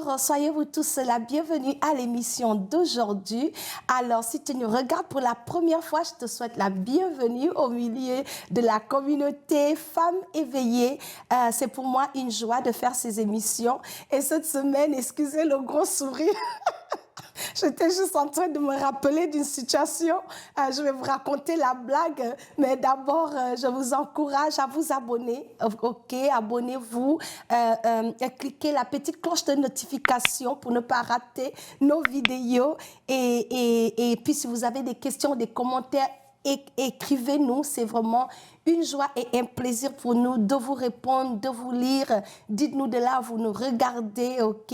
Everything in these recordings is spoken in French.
Alors, soyez-vous tous la bienvenue à l'émission d'aujourd'hui. Alors, si tu nous regardes pour la première fois, je te souhaite la bienvenue au milieu de la communauté Femmes éveillées. C'est pour moi une joie de faire ces émissions. Et cette semaine, excusez le gros sourire, j'étais juste en train de me rappeler d'une situation. Je vais vous raconter la blague, mais d'abord, je vous encourage à vous abonner. OK, abonnez-vous. Cliquez la petite cloche de notification pour ne pas rater nos vidéos. Et puis, si vous avez des questions, des commentaires, écrivez-nous. C'est vraiment une joie et un plaisir pour nous de vous répondre, de vous lire. Dites-nous de là, vous nous regardez, OK?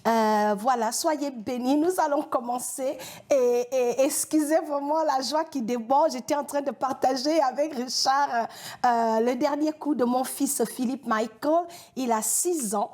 Voilà, soyez bénis. Nous allons commencer. Et excusez vraiment la joie qui déborde. J'étais en train de partager avec Richard le dernier coup de mon fils Philippe Michael. Il a 6 ans.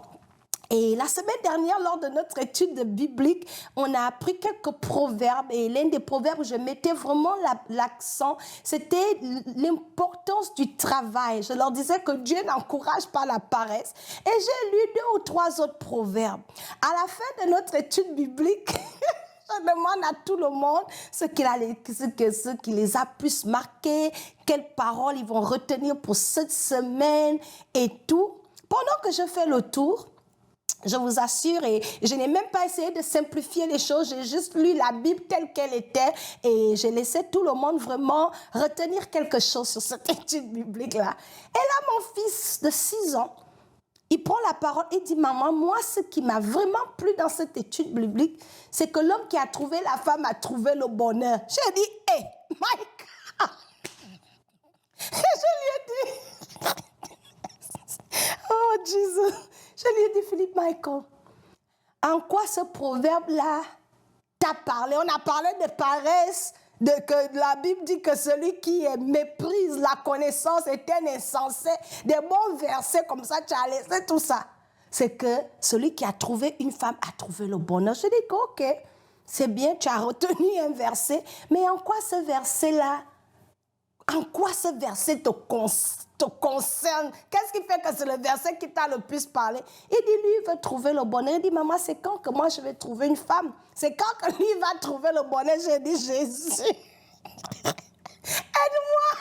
Et la semaine dernière, lors de notre étude biblique, on a appris quelques proverbes. Et l'un des proverbes où je mettais vraiment l'accent, c'était l'importance du travail. Je leur disais que Dieu n'encourage pas la paresse. Et j'ai lu 2 ou 3 autres proverbes. À la fin de notre étude biblique, je demande à tout le monde ce qui les a plus marqués, quelles paroles ils vont retenir pour cette semaine et tout. Pendant que je fais le tour, je vous assure, et je n'ai même pas essayé de simplifier les choses, j'ai juste lu la Bible telle qu'elle était et j'ai laissé tout le monde vraiment retenir quelque chose sur cette étude biblique-là. Et là, mon fils de 6 ans, il prend la parole et dit, maman, moi, ce qui m'a vraiment plu dans cette étude biblique, c'est que l'homme qui a trouvé la femme a trouvé le bonheur. J'ai dit, hé, Mike, et je lui ai dit, oh, Jésus. Je lui ai dit, Philippe Michael, en quoi ce proverbe-là t'a parlé? On a parlé de paresse, que la Bible dit que celui qui méprise la connaissance est un insensé. Des bons versets comme ça, tu as laissé tout ça. C'est que celui qui a trouvé une femme a trouvé le bonheur. Je dis que, ok, c'est bien, tu as retenu un verset, mais en quoi ce verset-là, en quoi ce verset te concerne? Qu'est-ce qui fait que c'est le verset qui t'a le plus parlé? Il dit, lui, il veut trouver le bonheur. Il dit, maman, c'est quand que moi je vais trouver une femme? C'est quand que lui va trouver le bonheur? J'ai dit, Jésus, aide-moi.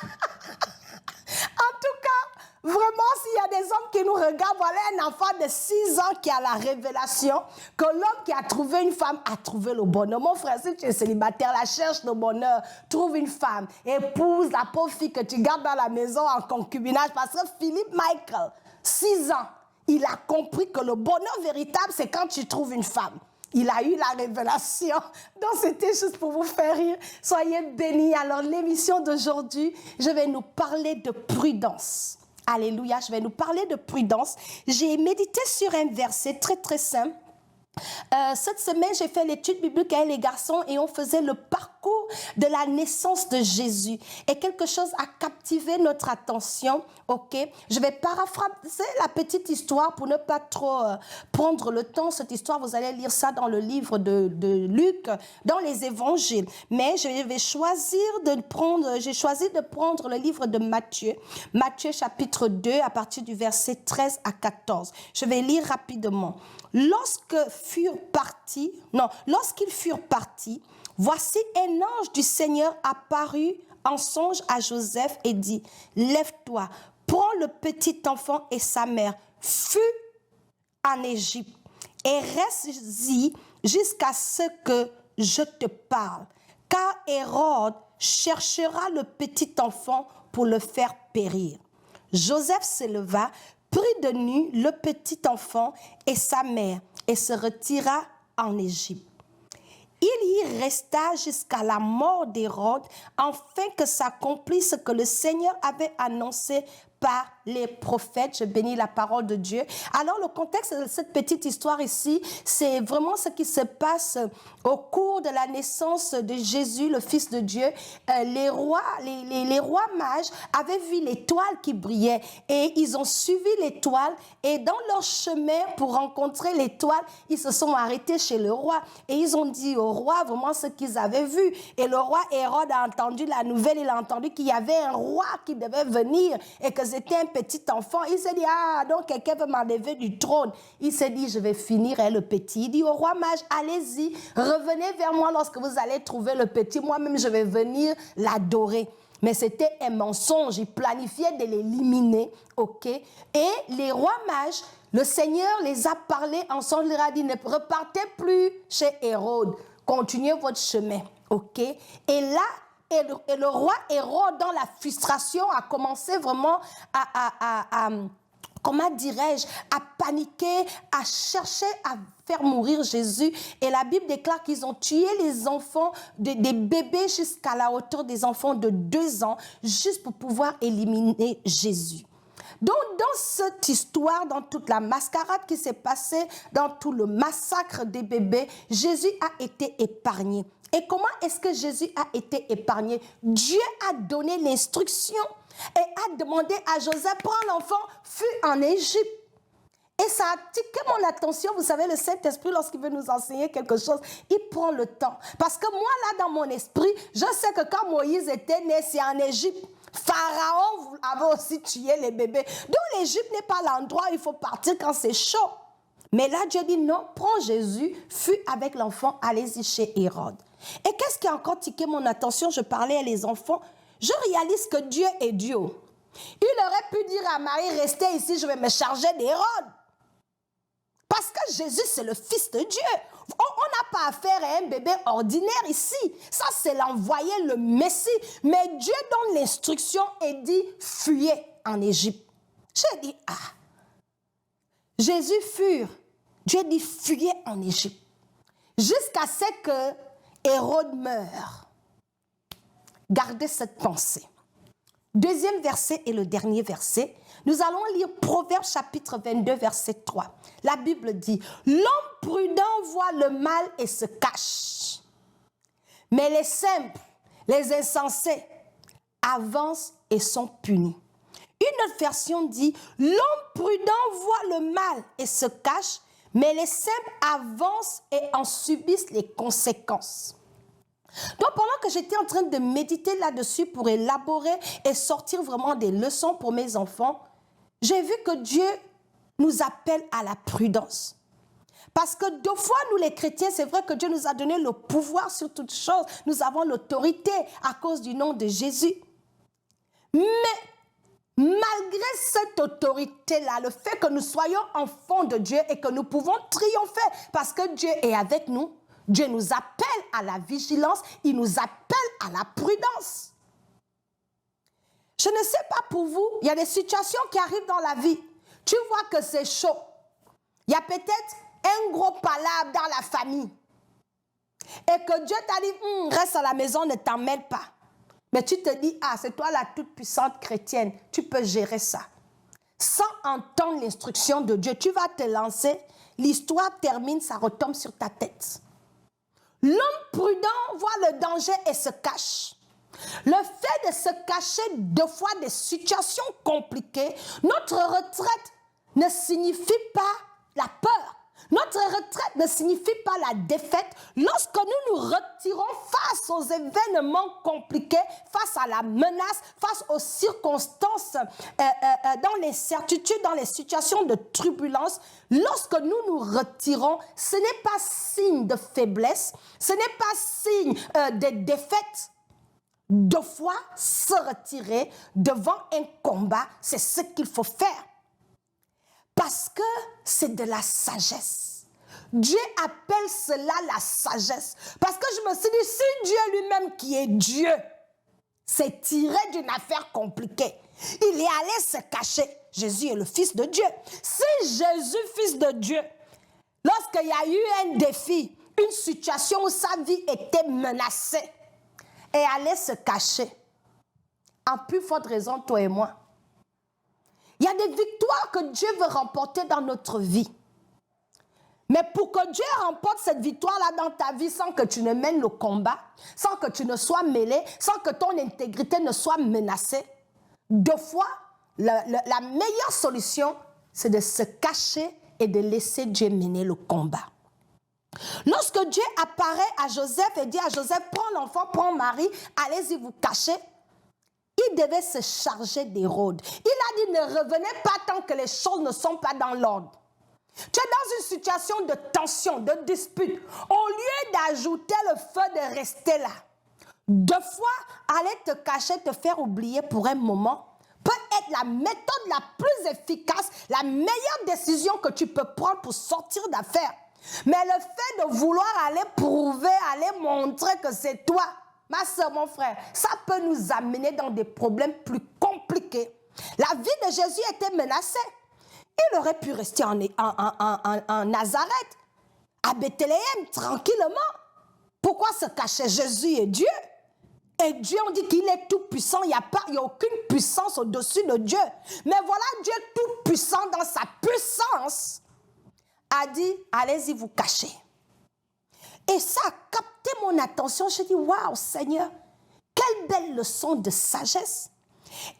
En tout cas, vraiment, s'il y a des hommes qui nous regardent, voilà un enfant de 6 ans qui a la révélation que l'homme qui a trouvé une femme a trouvé le bonheur. Mon frère, si tu es célibataire, la cherche le bonheur, trouve une femme, épouse la pauvre fille que tu gardes dans la maison en concubinage. Parce que Philippe Michael, 6 ans, il a compris que le bonheur véritable, c'est quand tu trouves une femme. Il a eu la révélation. Donc, c'était juste pour vous faire rire. Soyez bénis. Alors, l'émission d'aujourd'hui, je vais nous parler de prudence. Alléluia, je vais nous parler de prudence. J'ai médité sur un verset très, très simple. Cette semaine, j'ai fait l'étude biblique avec les garçons et on faisait le parcours de la naissance de Jésus. Et quelque chose a captivé notre attention, ok? Je vais paraphraser la petite histoire pour ne pas trop prendre le temps. Cette histoire, vous allez lire ça dans le livre de Luc, dans les évangiles. Mais j'ai choisi de prendre le livre de Matthieu. Matthieu chapitre 2 à partir du verset 13 à 14. Je vais lire rapidement. Lorsqu'ils furent partis, voici un ange du Seigneur apparut en songe à Joseph et dit, lève-toi, prends le petit enfant et sa mère, fuis en Égypte et reste-y jusqu'à ce que je te parle, car Hérode cherchera le petit enfant pour le faire périr. Joseph se leva, prit de nu le petit enfant et sa mère et se retira en Égypte. Il y resta jusqu'à la mort d'Hérode, afin que s'accomplisse ce que le Seigneur avait annoncé par les prophètes. Je bénis la parole de Dieu. Alors, le contexte de cette petite histoire ici, c'est vraiment ce qui se passe au cours de la naissance de Jésus, le Fils de Dieu. Les rois mages avaient vu l'étoile qui brillait et ils ont suivi l'étoile et dans leur chemin pour rencontrer l'étoile, ils se sont arrêtés chez le roi et ils ont dit au roi vraiment ce qu'ils avaient vu. Et le roi Hérode a entendu la nouvelle, il a entendu qu'il y avait un roi qui devait venir et que c'était un petit enfant, il s'est dit, ah, donc quelqu'un veut m'enlever du trône. Il s'est dit, je vais finir le petit. Il dit au roi mage, allez-y, revenez vers moi lorsque vous allez trouver le petit. Moi-même, je vais venir l'adorer. Mais c'était un mensonge. Il planifiait de l'éliminer, ok? Et les rois mages, le Seigneur les a parlé ensemble, il leur a dit, ne repartez plus chez Hérode. Continuez votre chemin, ok? Et là, et le roi Hérode, dans la frustration, a commencé vraiment comment dirais-je, à paniquer, à chercher à faire mourir Jésus. Et la Bible déclare qu'ils ont tué les enfants, des bébés jusqu'à la hauteur des enfants de 2 ans, juste pour pouvoir éliminer Jésus. Donc, dans cette histoire, dans toute la mascarade qui s'est passée, dans tout le massacre des bébés, Jésus a été épargné. Et comment est-ce que Jésus a été épargné? Dieu a donné l'instruction et a demandé à Joseph, prends l'enfant, fuis en Égypte. Et ça a tiqué mon attention. Vous savez, le Saint-Esprit, lorsqu'il veut nous enseigner quelque chose, il prend le temps. Parce que moi, là, dans mon esprit, je sais que quand Moïse était né, c'est en Égypte. Pharaon avait aussi tué les bébés. Donc, l'Égypte n'est pas l'endroit où il faut partir quand c'est chaud. Mais là, Dieu dit non, prends Jésus, fuis avec l'enfant, allez-y chez Hérode. Et qu'est-ce qui a encore tiqué mon attention? Je parlais à les enfants. Je réalise que Dieu est Dieu. Il aurait pu dire à Marie, restez ici, je vais me charger d'Hérode. Parce que Jésus, c'est le Fils de Dieu. On n'a pas affaire à un bébé ordinaire ici. Ça, c'est l'envoyé, le Messie. Mais Dieu donne l'instruction et dit, fuyez en Égypte. J'ai dit, ah. Jésus fuit. Dieu dit, fuyez en Égypte. Jusqu'à ce que Hérode meure. Gardez cette pensée. Deuxième verset et le dernier verset. Nous allons lire Proverbes chapitre 22, verset 3. La Bible dit, l'homme prudent voit le mal et se cache. Mais les simples, les insensés, avancent et sont punis. Une autre version dit, l'homme prudent voit le mal et se cache, mais les simples avancent et en subissent les conséquences. Donc, pendant que j'étais en train de méditer là-dessus pour élaborer et sortir vraiment des leçons pour mes enfants, j'ai vu que Dieu nous appelle à la prudence. Parce que 2 fois, nous les chrétiens, c'est vrai que Dieu nous a donné le pouvoir sur toutes choses. Nous avons l'autorité à cause du nom de Jésus. Mais malgré cette autorité-là, le fait que nous soyons enfants de Dieu et que nous pouvons triompher parce que Dieu est avec nous, Dieu nous appelle à la vigilance, il nous appelle à la prudence. Je ne sais pas pour vous, il y a des situations qui arrivent dans la vie. Tu vois que c'est chaud. Il y a peut-être un gros palabre dans la famille. Et que Dieu t'a dit, reste à la maison, ne t'en mêle pas. Mais tu te dis, ah, c'est toi la toute-puissante chrétienne, tu peux gérer ça. Sans entendre l'instruction de Dieu, tu vas te lancer, l'histoire termine, ça retombe sur ta tête. L'homme prudent voit le danger et se cache. Le fait de se cacher 2 fois des situations compliquées, notre retraite ne signifie pas la peur. Notre retraite ne signifie pas la défaite. Lorsque nous nous retirons face aux événements compliqués, face à la menace, face aux circonstances, dans l'incertitude, dans les situations de turbulence, lorsque nous nous retirons, ce n'est pas signe de faiblesse, ce n'est pas signe de défaite. 2 fois se retirer devant un combat, c'est ce qu'il faut faire. Parce que c'est de la sagesse. Dieu appelle cela la sagesse. Parce que je me suis dit, si Dieu lui-même qui est Dieu s'est tiré d'une affaire compliquée, il est allé se cacher. Jésus est le Fils de Dieu. Si Jésus, Fils de Dieu, lorsqu'il y a eu un défi, une situation où sa vie était menacée, est allé se cacher, en plus forte raison, toi et moi, il y a des victoires que Dieu veut remporter dans notre vie. Mais pour que Dieu remporte cette victoire-là dans ta vie sans que tu ne mènes le combat, sans que tu ne sois mêlé, sans que ton intégrité ne soit menacée, 2 fois, la meilleure solution, c'est de se cacher et de laisser Dieu mener le combat. Lorsque Dieu apparaît à Joseph et dit à Joseph, prends l'enfant, prends Marie, allez-y vous cacher, il devait se charger d'Hérode. Il a dit, ne revenez pas tant que les choses ne sont pas dans l'ordre. Tu es dans une situation de tension, de dispute. Au lieu d'ajouter le feu, de rester là. Deux fois, aller te cacher, te faire oublier pour un moment, peut être la méthode la plus efficace, la meilleure décision que tu peux prendre pour sortir d'affaires. Mais le fait de vouloir aller prouver, aller montrer que c'est toi, ma soeur, mon frère, ça peut nous amener dans des problèmes plus compliqués. La vie de Jésus était menacée. Il aurait pu rester en Nazareth, à Bethléem, tranquillement. Pourquoi se cacher? Jésus est Dieu. Et Dieu, on dit qu'il est tout puissant. Il n'y a aucune puissance au-dessus de Dieu. Mais voilà, Dieu tout puissant dans sa puissance a dit, allez-y vous cacher. Et ça a capté mon attention. Je dis, waouh, Seigneur, quelle belle leçon de sagesse.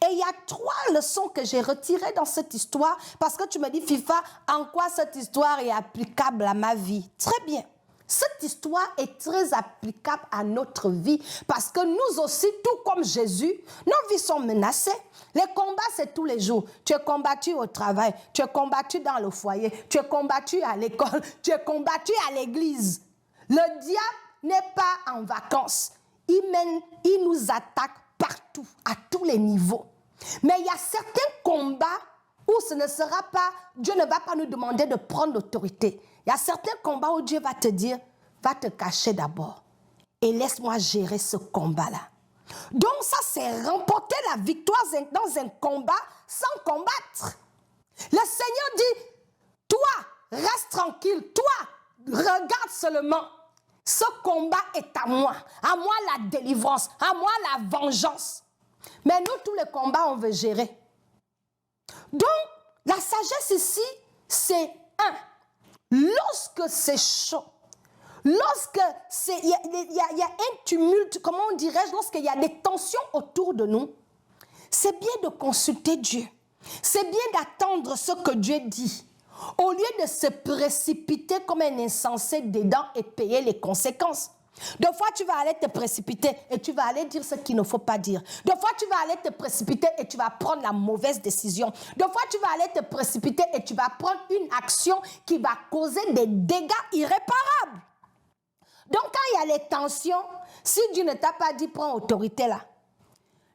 Et il y a 3 leçons que j'ai retirées dans cette histoire, parce que tu me dis, FIFA, en quoi cette histoire est applicable à ma vie? Très bien. Cette histoire est très applicable à notre vie, parce que nous aussi, tout comme Jésus, nos vies sont menacées. Les combats, c'est tous les jours. Tu es combattu au travail, tu es combattu dans le foyer, tu es combattu à l'école, tu es combattu à l'église. Le diable n'est pas en vacances. Il nous attaque partout, à tous les niveaux. Mais il y a certains combats où ce ne sera pas, Dieu ne va pas nous demander de prendre l'autorité. Il y a certains combats où Dieu va te dire, va te cacher d'abord et laisse-moi gérer ce combat-là. Donc ça, c'est remporter la victoire dans un combat sans combattre. Le Seigneur dit, toi, reste tranquille, toi, regarde seulement. Ce combat est à moi la délivrance, à moi la vengeance. Mais nous, tous les combats, on veut gérer. Donc, la sagesse ici, c'est lorsque c'est chaud, lorsque il y a un tumulte, comment on dirait-je, lorsqu'il y a des tensions autour de nous, c'est bien de consulter Dieu. C'est bien d'attendre ce que Dieu dit. Au lieu de se précipiter comme un insensé dedans et payer les conséquences. Deux fois, tu vas aller te précipiter et tu vas aller dire ce qu'il ne faut pas dire. Deux fois, tu vas aller te précipiter et tu vas prendre la mauvaise décision. Deux fois, tu vas aller te précipiter et tu vas prendre une action qui va causer des dégâts irréparables. Donc, quand il y a les tensions, si Dieu ne t'a pas dit, prends autorité là.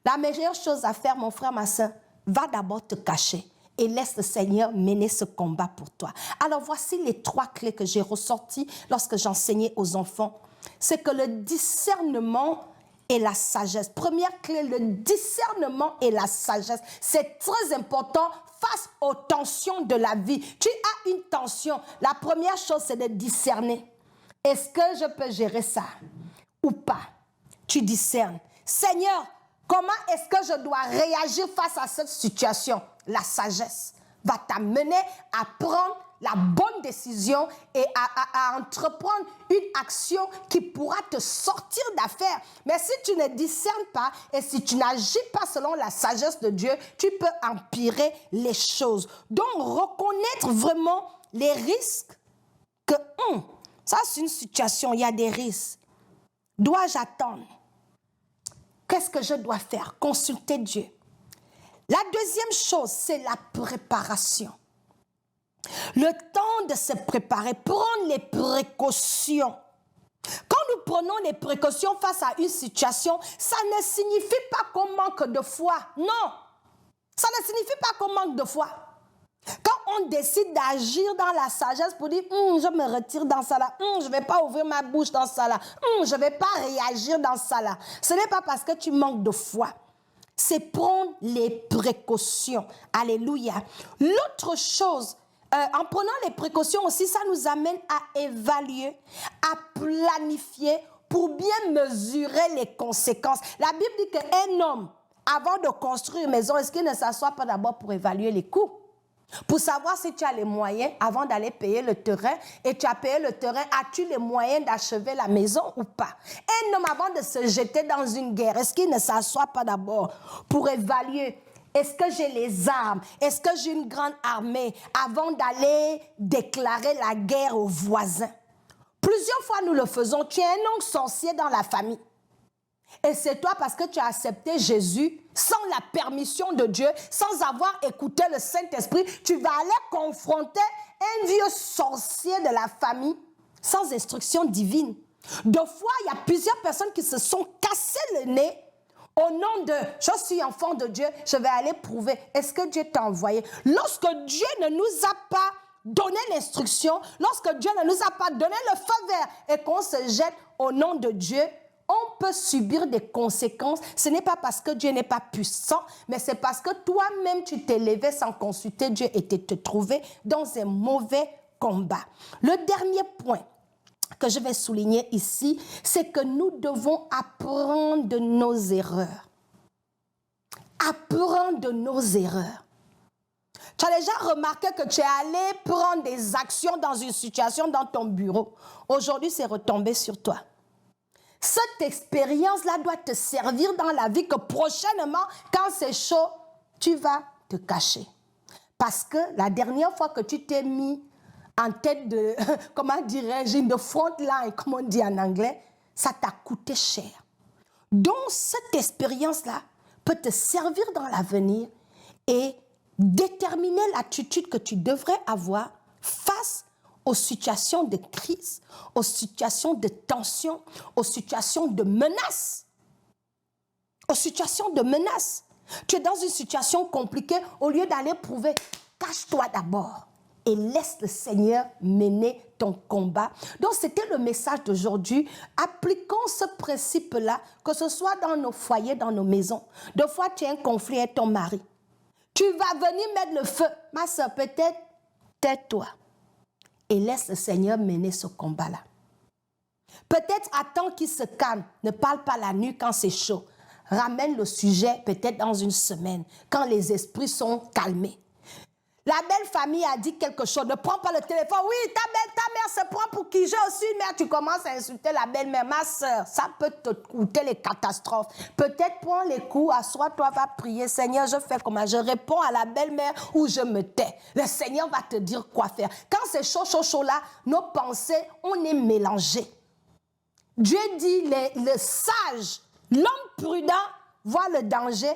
La meilleure chose à faire, mon frère, ma soeur, va d'abord te cacher. Et laisse le Seigneur mener ce combat pour toi. Alors voici les 3 clés que j'ai ressorties lorsque j'enseignais aux enfants. C'est que le discernement et la sagesse. Première clé, le discernement et la sagesse. C'est très important face aux tensions de la vie. Tu as une tension. La première chose, c'est de discerner. Est-ce que je peux gérer ça ou pas? Tu discernes. Seigneur, comment est-ce que je dois réagir face à cette situation? La sagesse va t'amener à prendre la bonne décision et à entreprendre une action qui pourra te sortir d'affaires. Mais si tu ne discernes pas et si tu n'agis pas selon la sagesse de Dieu, tu peux empirer les choses. Donc, reconnaître vraiment les risques que, ça c'est une situation, il y a des risques. Dois-je attendre? Qu'est-ce que je dois faire? Consulter Dieu. La deuxième chose, c'est la préparation. Le temps de se préparer, prendre les précautions. Quand nous prenons les précautions face à une situation, ça ne signifie pas qu'on manque de foi. Non, ça ne signifie pas qu'on manque de foi. Quand on décide d'agir dans la sagesse pour dire, je me retire dans ça là, je ne vais pas ouvrir ma bouche dans ça là, je ne vais pas réagir dans ça là, ce n'est pas parce que tu manques de foi. C'est prendre les précautions. Alléluia. L'autre chose, en prenant les précautions aussi, ça nous amène à évaluer, à planifier pour bien mesurer les conséquences. La Bible dit qu'un homme, avant de construire une maison, est-ce qu'il ne s'assoit pas d'abord pour évaluer les coûts? Pour savoir si tu as les moyens, avant d'aller payer le terrain, et tu as payé le terrain, as-tu les moyens d'achever la maison ou pas? Un homme, avant de se jeter dans une guerre, est-ce qu'il ne s'assoit pas d'abord pour évaluer? Est-ce que j'ai les armes? Est-ce que j'ai une grande armée avant d'aller déclarer la guerre aux voisins? Plusieurs fois, nous le faisons. Tu es un oncle sorcier dans la famille. Et c'est toi, parce que tu as accepté Jésus, sans la permission de Dieu, sans avoir écouté le Saint-Esprit, tu vas aller confronter un vieux sorcier de la famille sans instruction divine. De fois, il y a plusieurs personnes qui se sont cassées le nez au nom de « je suis enfant de Dieu, je vais aller prouver ». Est-ce que Dieu t'a envoyé? Lorsque Dieu ne nous a pas donné l'instruction, lorsque Dieu ne nous a pas donné le feu vert et qu'on se jette au nom de Dieu, on peut subir des conséquences. Ce n'est pas parce que Dieu n'est pas puissant, mais c'est parce que toi-même, tu t'es levé sans consulter Dieu et te trouvé dans un mauvais combat. Le dernier point que je vais souligner ici, c'est que nous devons apprendre de nos erreurs. Apprendre de nos erreurs. Tu as déjà remarqué que tu es allé prendre des actions dans une situation dans ton bureau. Aujourd'hui, c'est retombé sur toi. Cette expérience-là doit te servir dans la vie que prochainement, quand c'est chaud, tu vas te cacher. Parce que la dernière fois que tu t'es mis en tête de, comment dirais-je, de front line, comme on dit en anglais, ça t'a coûté cher. Donc, cette expérience-là peut te servir dans l'avenir et déterminer l'attitude que tu devrais avoir face aux situations de crise, aux situations de tension, aux situations de menace. Aux situations de menace. Tu es dans une situation compliquée, au lieu d'aller prouver, cache-toi d'abord et laisse le Seigneur mener ton combat. Donc, c'était le message d'aujourd'hui. Appliquons ce principe-là, que ce soit dans nos foyers, dans nos maisons. Deux fois, tu as un conflit avec ton mari. Tu vas venir mettre le feu. Ma soeur, peut-être, tais-toi. Et laisse le Seigneur mener ce combat-là. Peut-être attends qu'il se calme. Ne parle pas la nuit quand c'est chaud. Ramène le sujet peut-être dans une semaine, quand les esprits sont calmés. La belle famille a dit quelque chose. Ne prends pas le téléphone. Oui, ta mère se prend pour qui? J'ai aussi une mère. Tu commences à insulter la belle-mère. Ma soeur, ça peut te coûter les catastrophes. Peut-être prends les coups, assois-toi, va prier. Seigneur, je fais comment? Je réponds à la belle-mère ou je me tais. Le Seigneur va te dire quoi faire. Quand c'est chaud là, nos pensées, on est mélangés. Dieu dit, le sage, l'homme prudent voit le danger,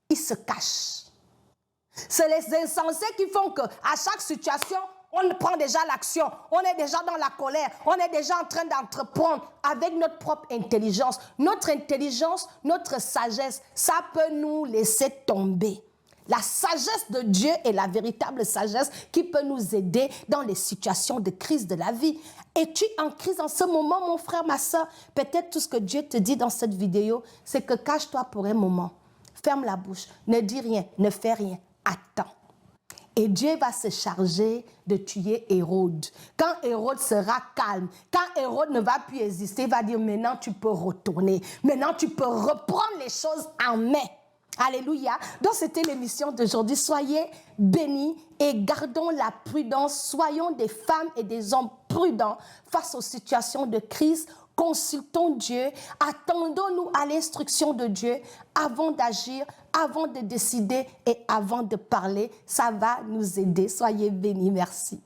il se cache. C'est les insensés qui font qu'à chaque situation, on prend déjà l'action, on est déjà dans la colère, on est déjà en train d'entreprendre avec notre propre intelligence. Notre intelligence, notre sagesse, ça peut nous laisser tomber. La sagesse de Dieu est la véritable sagesse qui peut nous aider dans les situations de crise de la vie. Es-tu en crise en ce moment, mon frère, ma soeur? Peut-être tout ce que Dieu te dit dans cette vidéo, c'est que cache-toi pour un moment. Ferme la bouche, ne dis rien, ne fais rien. Attends. Et Dieu va se charger de tuer Hérode. Quand Hérode sera calme, quand Hérode ne va plus exister, il va dire maintenant tu peux retourner. Maintenant tu peux reprendre les choses en main. Alléluia. Donc c'était l'émission d'aujourd'hui. Soyez bénis et gardons la prudence. Soyons des femmes et des hommes prudents face aux situations de crise. Consultons Dieu, attendons-nous à l'instruction de Dieu avant d'agir, avant de décider et avant de parler. Ça va nous aider. Soyez bénis. Merci.